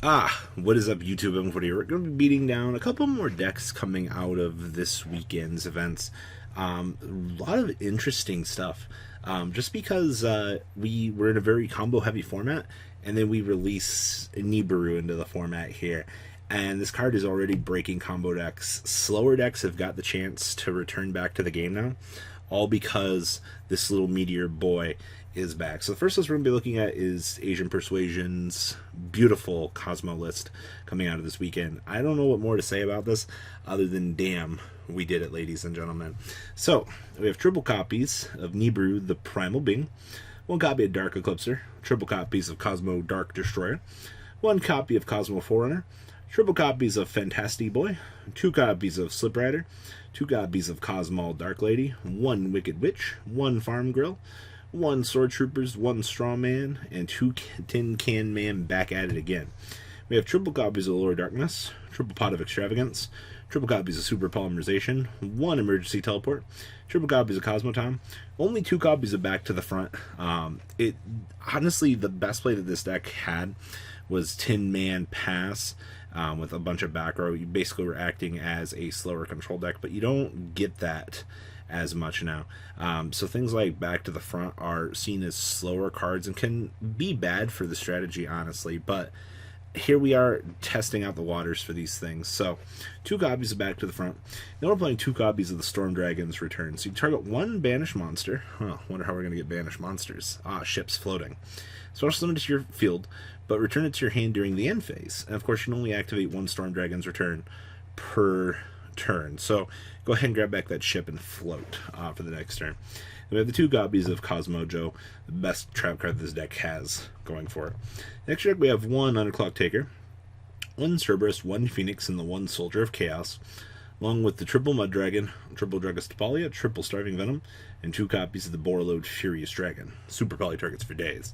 What is up, YouTube? We're going to be beating down a couple more decks coming out of this weekend's events. A lot of interesting stuff. Just because we were in a very combo-heavy format, and then we release Nibiru into the format here. And this card is already breaking combo decks. Slower decks have got the chance to return back to the game now, all because this little meteor boy is back. So the first list we're going to be looking at is Aznpersuasion's beautiful Kozmo list coming out of this weekend. I don't know what more to say about this other than damn, we did it, ladies and gentlemen. So we have triple copies of Nibiru, the Primal Being, one copy of Dark Eclipser, triple copies of Kozmo Dark Destroyer, one copy of Kozmo Forerunner, triple copies of Fantastic Boy, two copies of Slip Rider, two copies of Kozmo Dark Lady, one Wicked Witch, one Farm Grill, one Sword Troopers, one Straw Man, and two Tin Can Man back at it again. We have triple copies of Lower Darkness, triple pot of Extravagance, triple copies of Super Polymerization, one Emergency Teleport, triple copies of Cosmotom, only two copies of Back to the Front. It honestly, the best play that this deck had was Tin Man Pass, with a bunch of back row. You basically were acting as a slower control deck, but you don't get that as much now. So things like Back to the Front are seen as slower cards and can be bad for the strategy, honestly, but here we are testing out the waters for these things. So two copies of Back to the Front. Then we're playing two copies of the Storm Dragon's Return. So you target one banished monster. Wonder how we're going to get banished monsters. Ships floating. Special summon it to your field, but return it to your hand during the end phase. And of course, you can only activate one Storm Dragon's Return per turn. So go ahead and grab back that ship and float for the next turn. And we have the two copies of Kozmo Joe, the best trap card this deck has going for it. Next deck we have one Underclock Taker, one Cerberus, one Phoenix, and the one Soldier of Chaos, along with the triple Mud Dragon, triple Dragostapalia, triple Starving Venom, and two copies of the Borreload Furious Dragon. Super poly targets for days.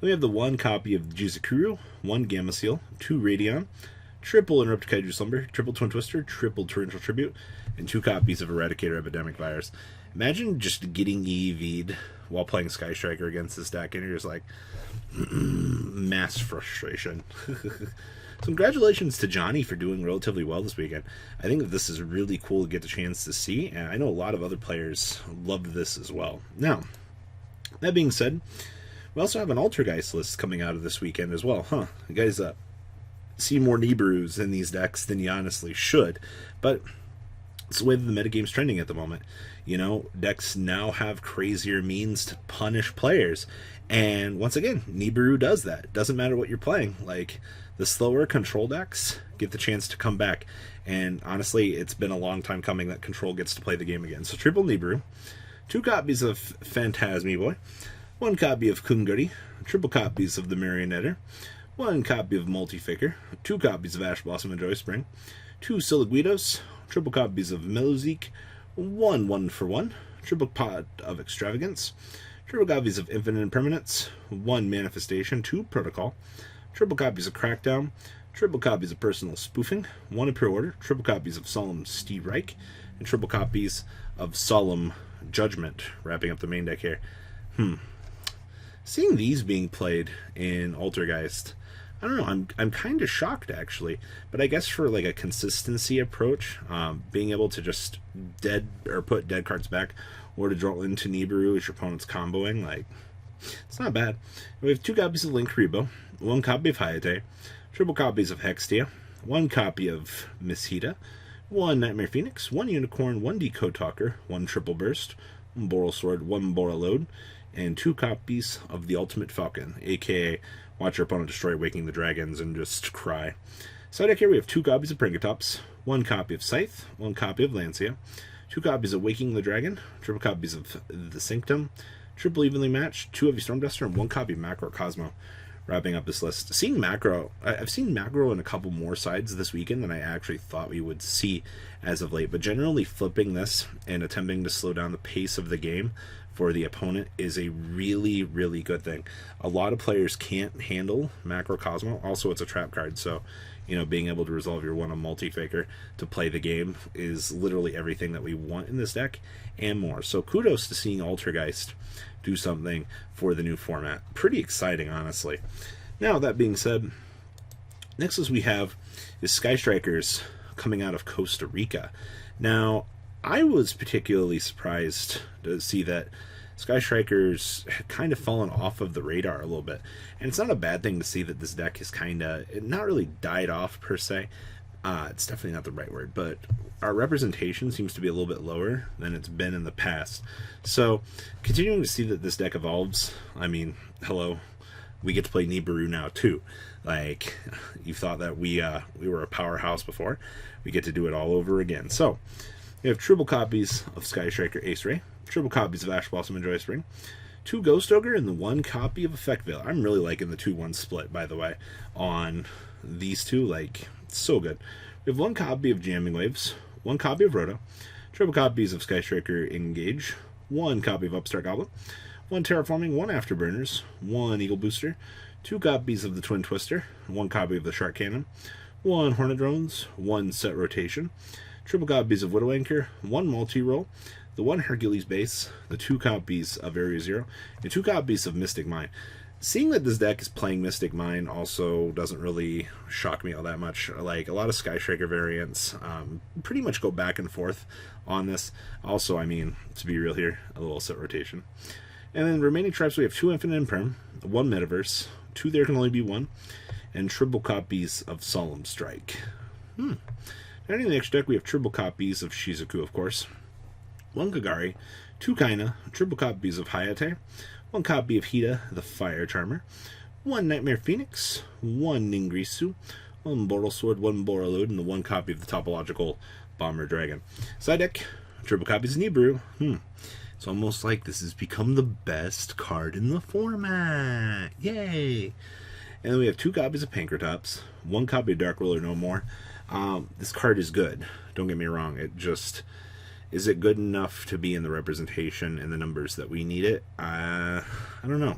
Then we have the one copy of Jizukuru, one Gamma Seal, two Radion, triple Interrupt Kaiju Slumber, triple Twin Twister, triple Torrential Tribute, and two copies of Eradicator Epidemic Virus. Imagine just getting EV'd while playing Sky Striker against this deck, and you're just like, mass frustration. So congratulations to Johnny for doing relatively well this weekend. I think that this is really cool to get the chance to see, and I know a lot of other players loved this as well. Now, that being said, we also have an Altergeist list coming out of this weekend as well. You guys see more Nibrus in these decks than you honestly should, but it's the way that the metagame's trending at the moment. You know, decks now have crazier means to punish players, and once again, Nibiru does that. It doesn't matter what you're playing. Like, the slower control decks get the chance to come back, and honestly, it's been a long time coming that control gets to play the game again. So triple Nibiru, two copies of Phantasmy Boy, one copy of Kunguri, triple copies of the Marionetter, one copy of Multifaker, two copies of Ash Blossom and Joy Spring, two Siliguitos, triple copies of Melozeek, one for one, triple pot of Extravagance, triple copies of Infinite Impermanence, one Manifestation, two Protocol, triple copies of Crackdown, triple copies of Personal Spoofing, one Imperial Order, triple copies of Solemn Steve Reich, and triple copies of Solemn Judgment, wrapping up the main deck here. Seeing these being played in Altergeist, I don't know, I'm kind of shocked actually, but I guess for like a consistency approach, being able to just put dead cards back, or to draw into Nibiru as your opponent's comboing, like, it's not bad. We have two copies of Link Rebo, one copy of Hayate, triple copies of Hextia, one copy of Miss Hida, one Nightmare Phoenix, one Unicorn, one Decode Talker, one Triple Burst, one Boral Sword, one Borreload, and two copies of the Ultimate Falcon, aka watch your opponent destroy Waking the Dragons and just cry. Side deck here we have two copies of Pringatops, one copy of Scythe, one copy of Lancia, two copies of Waking the Dragon, triple copies of the Sanctum, triple Evenly Matched, two of Stormduster, and one copy of Macro Kozmo. Wrapping up this list. Seeing Macro, I've seen Macro in a couple more sides this weekend than I actually thought we would see as of late, but generally flipping this and attempting to slow down the pace of the game for the opponent is a really, really good thing. A lot of players can't handle Macro Kozmo. Also, it's a trap card, so, you know, being able to resolve your one on Multifaker to play the game is literally everything that we want in this deck and more. So kudos to seeing Altergeist do something for the new format. Pretty exciting, honestly. Now, that being said, Next as we have is Sky Strikers coming out of Costa Rica. Now, I was particularly surprised to see that Sky Strikers had kind of fallen off of the radar a little bit. And it's not a bad thing to see that this deck has kind of not really died off per se. It's definitely not the right word, but our representation seems to be a little bit lower than it's been in the past. So, continuing to see that this deck evolves, I mean, hello, we get to play Nibiru now too. Like, you thought that we were a powerhouse before. We get to do it all over again. So, we have triple copies of Sky Striker Ace Ray, triple copies of Ash Blossom and Joy Spring, 2 Ghost Ogre, and the 1 copy of Effect Veil. I'm really liking the 2-1 split, by the way, on these two. Like, it's so good. We have 1 copy of Jamming Waves, 1 copy of Rhoda, triple copies of Sky Striker Engage, 1 copy of Upstart Goblin, 1 Terraforming, 1 Afterburners, 1 Eagle Booster, 2 copies of the Twin Twister, 1 copy of the Shark Cannon, 1 Hornet Drones, 1 Set Rotation, triple copies of Widow Anchor, 1 Multi-Roll, the 1 Hercules Base, the 2 copies of Area Zero, and 2 copies of Mystic Mine. Seeing that this deck is playing Mystic Mine also doesn't really shock me all that much. Like, a lot of Sky Striker variants pretty much go back and forth on this. Also, I mean, to be real here, a little Set Rotation. And then remaining tribes, we have 2 Infinite Imperm, 1 Metaverse, 2 There Can Only Be 1, and triple copies of Solemn Strike. Starting the next deck, we have triple copies of Shizuku, of course, 1 Kagari, 2 Kaina, triple copies of Hayate, 1 copy of Hida, the Fire Charmer, 1 Nightmare Phoenix, 1 Ningrisu, 1 Boral Sword, 1 Borreload, and the 1 copy of the Topological Bomber Dragon. Side deck, triple copies of Nibiru. It's almost like this has become the best card in the format. Yay! And then we have 2 copies of Pankratops, 1 copy of Dark Ruler No More. This card is good. Don't get me wrong. It just... Is it good enough to be in the representation and the numbers that we need it? I don't know.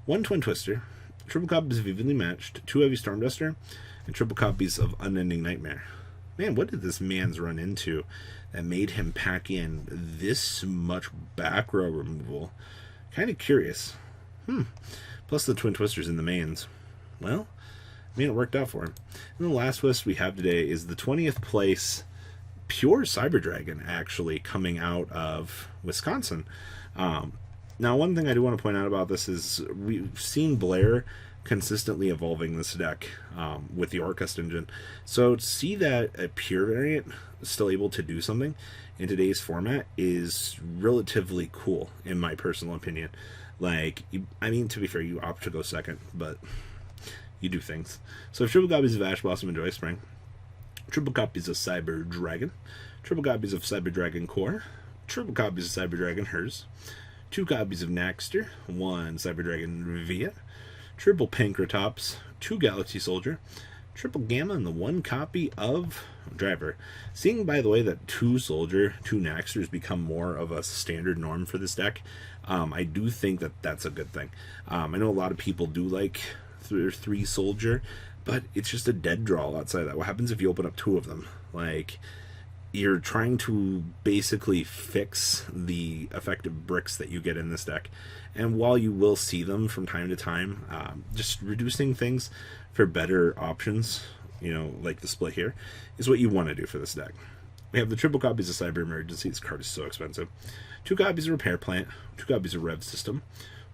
1 Twin Twister, triple copies of Evenly Matched, 2 Heavy Storm Duster, and triple copies of Unending Nightmare. Man, what did this man's run into that made him pack in this much back row removal? Kind of curious. Plus the Twin Twisters in the mains. Well, I mean, it worked out for him. And the last list we have today is the 20th place Pure Cyber Dragon, actually, coming out of Wisconsin. Now, one thing I do want to point out about this is we've seen Blair consistently evolving this deck with the Orcust engine. So to see that a Pure variant is still able to do something in today's format is relatively cool, in my personal opinion. Like, I mean, to be fair, you opt to go second, but you do things. So triple copies of Ash Blossom and Joy Spring, triple copies of Cyber Dragon, triple copies of Cyber Dragon Core, triple copies of Cyber Dragon Hers, 2 copies of Naxter, 1 Cyber Dragon Via, triple Pankratops, 2 Galaxy Soldier, triple Gamma, and the 1 copy of Driver. Seeing, by the way, that 2 Soldier, 2 Naxters become more of a standard norm for this deck, I do think that that's a good thing. I know a lot of people do like 3 Soldier, but it's just a dead draw outside of that. What happens if you open up 2 of them? Like, you're trying to basically fix the effective bricks that you get in this deck. And while you will see them from time to time, just reducing things for better options, you know, like the split here, is what you want to do for this deck. We have the triple copies of Cyber Emergency. This card is so expensive. 2 copies of Repair Plant, 2 copies of Rev System,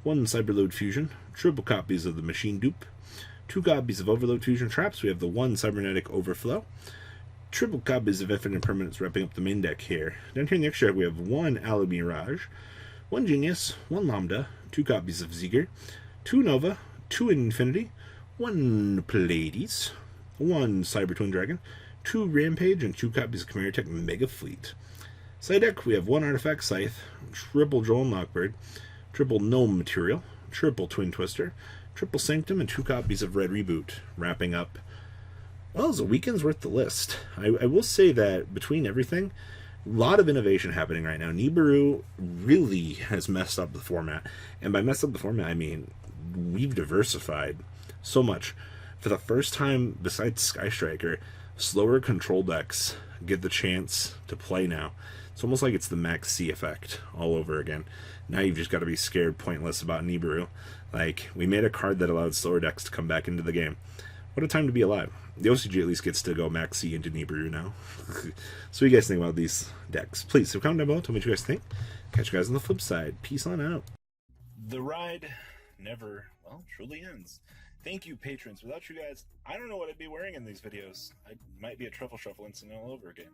1 Cyberload Fusion, triple copies of the Machine Dupe, 2 copies of Overload Fusion Traps. We have the 1 Cybernetic Overflow, triple copies of Infinite Permanence wrapping up the main deck here. Down here in the extra deck, we have 1 Ala Mirage, 1 Genius, 1 Lambda, 2 copies of Zeger, 2 Nova, 2 Infinity, 1 Pleiades, 1 Cyber Twin Dragon, 2 Rampage, and 2 copies of Chimera Tech Mega Fleet. Side deck, we have 1 Artifact Scythe, triple Joel Knockbird, triple Gnome Material, triple Twin Twister, triple Sanctum, and 2 copies of Red Reboot, wrapping up, well, it's a weekend's worth the list. I will say that between everything, a lot of innovation happening right now. Nibiru really has messed up the format. And by messed up the format, I mean we've diversified so much. For the first time, besides Sky Striker, slower control decks get the chance to play now. It's almost like it's the Max C effect all over again. Now you've just got to be scared pointless about Nibiru. Like, we made a card that allowed slower decks to come back into the game. What a time to be alive. The OCG at least gets to go Max C into Nibiru now. So what do you guys think about these decks? Please, so comment down below, tell me what you guys think. Catch you guys on the flip side. Peace on out. The ride never, well, truly ends. Thank you, patrons. Without you guys, I don't know what I'd be wearing in these videos. I might be a truffle shuffle incident all over again.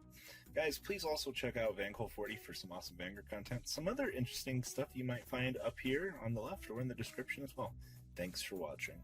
Guys, please also check out Vancol40 for some awesome Vanguard content. Some other interesting stuff you might find up here on the left or in the description as well. Thanks for watching.